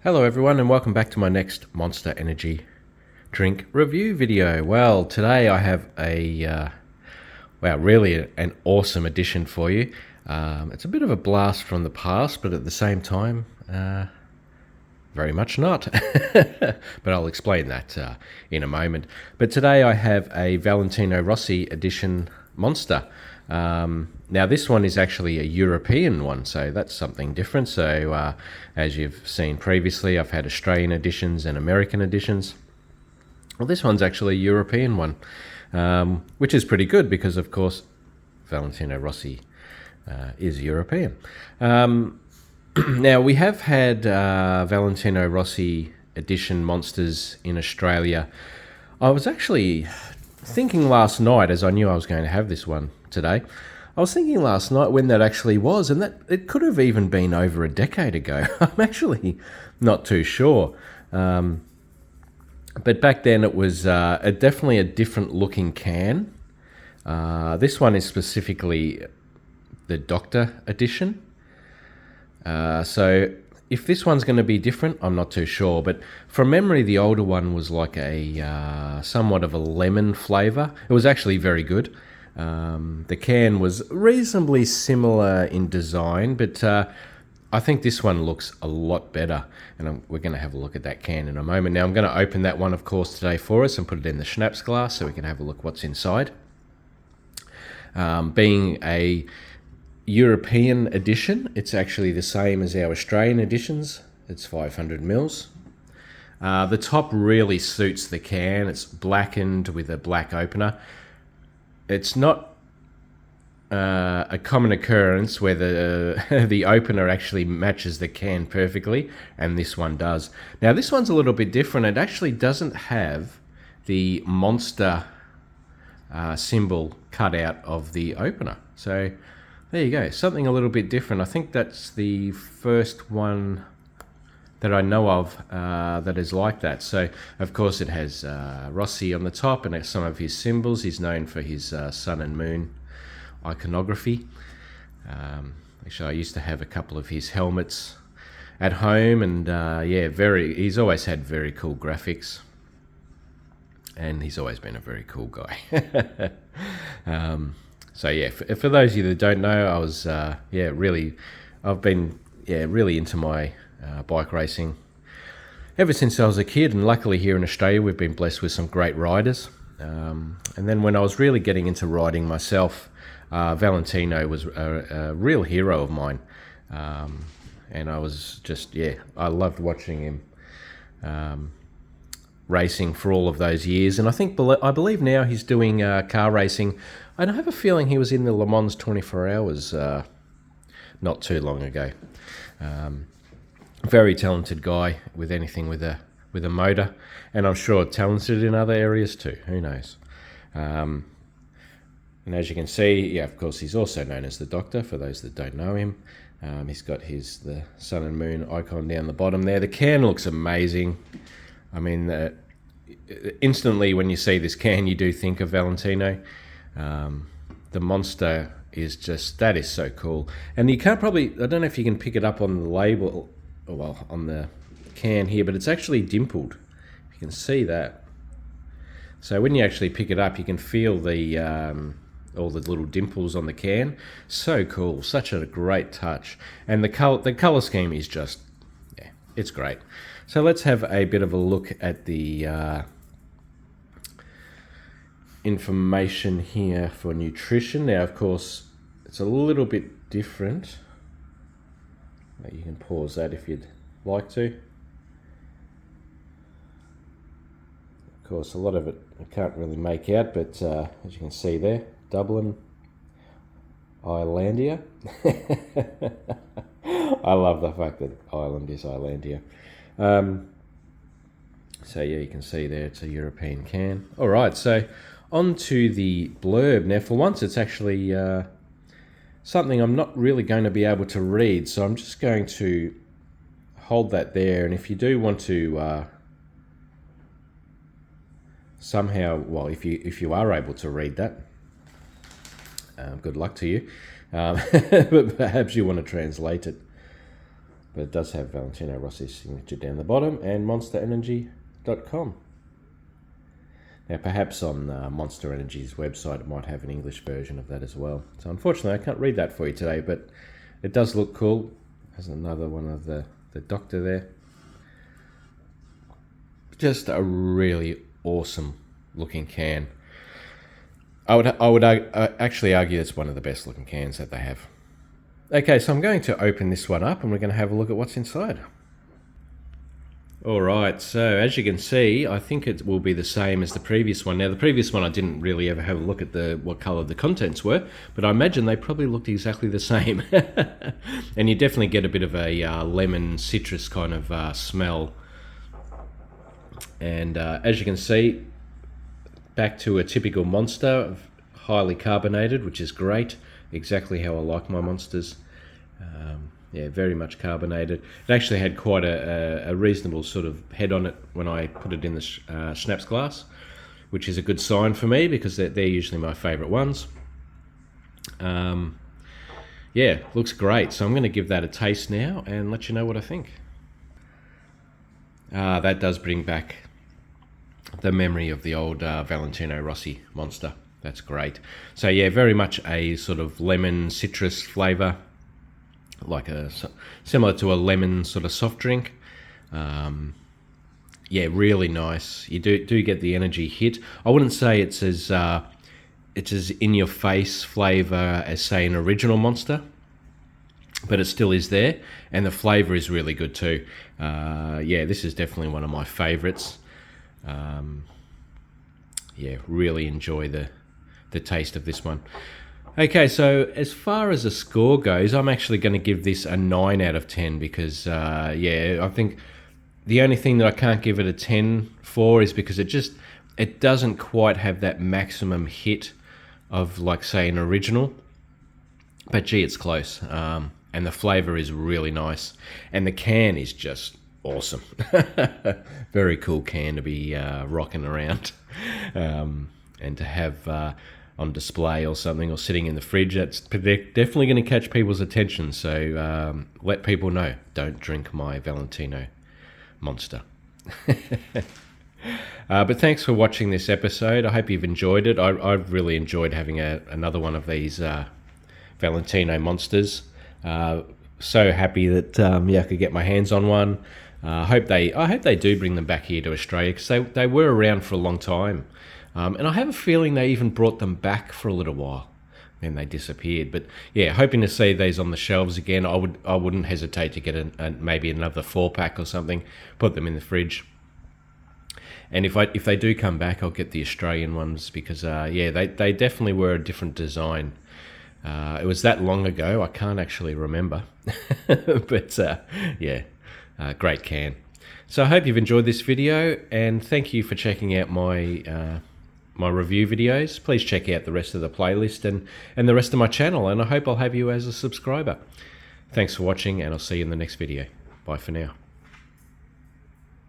Hello everyone and welcome back to my next Monster Energy drink review video. Well, today I have really an awesome addition for you. It's a bit of a blast from the past, but at the same time, very much not. But I'll explain that in a moment. But today I have a Valentino Rossi edition Monster. Now this one is actually a European one, so that's something different. So as you've seen previously, I've had Australian editions and American editions. Well, this one's actually a European one, which is pretty good because, of course, Valentino Rossi is European. Now, we have had Valentino Rossi edition Monsters in Australia. I was actually thinking last night, as I knew I was going to have this one today, I was thinking last night when that actually was, and that it could have even been over a decade ago. I'm actually not too sure. But back then it was definitely a different looking can. This one is specifically the Doctor edition. So if this one's going to be different, I'm not too sure. But from memory, the older one was like a somewhat of a lemon flavour. It was actually very good. The can was reasonably similar in design, but I think this one looks a lot better, and we're going to have a look at that can in a moment. Now I'm going to open that one, of course, today for us and put it in the schnapps glass so we can have a look what's inside. Being a European edition, it's actually the same as our Australian editions. It's 500 mils. The top really suits the can. It's blackened with a black opener. It's not a common occurrence where the opener actually matches the can perfectly, and this one does. Now this one's a little bit different. It actually doesn't have the Monster symbol cut out of the opener. So there you go, something a little bit different. I think that's the first one that I know of that is like that. So of course it has Rossi on the top and some of his symbols. He's known for his sun and moon iconography. Actually, I used to have a couple of his helmets at home, and he's always had very cool graphics, and he's always been a very cool guy. So yeah, for those of you that don't know, I was I've been really into my bike racing ever since I was a kid, and luckily here in Australia we've been blessed with some great riders. And then when I was really getting into riding myself, Valentino was a real hero of mine, and I was just I loved watching him racing for all of those years. And I believe now he's doing car racing. I have a feeling he was in the Le Mans 24 Hours not too long ago. Very talented guy with anything with a motor, and I'm sure talented in other areas too. Who knows? And as you can see, of course, he's also known as the Doctor, for those that don't know him. He's got the sun and moon icon down the bottom there. The can looks amazing. I mean, instantly when you see this can, you do think of Valentino. The Monster is that is so cool. And you can't I don't know if you can pick it up on the label, well, on the can here, but it's actually dimpled. You can see that. So when you actually pick it up, you can feel all the little dimples on the can. So cool, such a great touch. And the color scheme is just, it's great. So let's have a bit of a look at the information here for nutrition. Now, of course, it's a little bit different. You can pause that if you'd like to. Of course, a lot of it I can't really make out, but as you can see there, Dublin, Islandia. I love the fact that Ireland is Islandia. So yeah, you can see there it's a European can. All right, so on to the blurb. Now, for once, it's actually something I'm not really going to be able to read, so I'm just going to hold that there. And if you do want to somehow, well, if you are able to read that, good luck to you. But perhaps you want to translate it. but it does have Valentino Rossi's signature down the bottom and monsterenergy.com. Now perhaps on Monster Energy's website it might have an English version of that as well. So unfortunately I can't read that for you today, but it does look cool. There's another one of the doctor there. Just a really awesome looking can. I would actually argue it's one of the best looking cans that they have. Okay, so I'm going to open this one up and we're going to have a look at what's inside. Alright, so as you can see, I think it will be the same as the previous one. Now the previous one I didn't really ever have a look at what colour the contents were, but I imagine they probably looked exactly the same. And you definitely get a bit of a lemon citrus kind of smell. And as you can see, back to a typical Monster, highly carbonated, which is great. Exactly how I like my Monsters. Yeah, very much carbonated. It actually had quite a reasonable sort of head on it when I put it in the schnapps glass, which is a good sign for me because they're usually my favourite ones. Yeah, looks great. So I'm going to give that a taste now and let you know what I think. That does bring back the memory of the old Valentino Rossi Monster. That's great. So yeah, very much a sort of lemon citrus flavour, like similar to a lemon sort of soft drink. Yeah, really nice. You do get the energy hit. I wouldn't say it's as in your face flavour as say an original Monster, but it still is there, and the flavour is really good too. Yeah, this is definitely one of my favourites. Yeah, really enjoy the taste of this one. Okay, so as far as the score goes, I'm actually going to give this a 9 out of 10 because, yeah, I think the only thing that I can't give it a 10 for is because it doesn't quite have that maximum hit of, like, say, an original. But, gee, it's close. And the flavour is really nice. And the can is just awesome. Very cool can to be rocking around. And to have on display or something, or sitting in the fridge, that's definitely going to catch people's attention. So let people know, don't drink my Valentino Monster. But thanks for watching this episode. I hope you've enjoyed it. I've really enjoyed having another one of these Valentino Monsters. So happy that yeah, I could get my hands on one. I hope they do bring them back here to Australia, because they were around for a long time. And I have a feeling they even brought them back for a little while, then they disappeared. But yeah, hoping to see these on the shelves again. I wouldn't hesitate to get maybe another 4-pack or something, put them in the fridge. And if they do come back, I'll get the Australian ones, because yeah, they definitely were a different design. It was that long ago, I can't actually remember. But yeah, great can. So I hope you've enjoyed this video, and thank you for checking out my my review videos. Please check out the rest of the playlist and the rest of my channel, and I hope I'll have you as a subscriber. Thanks for watching, and I'll see you in the next video. Bye for now.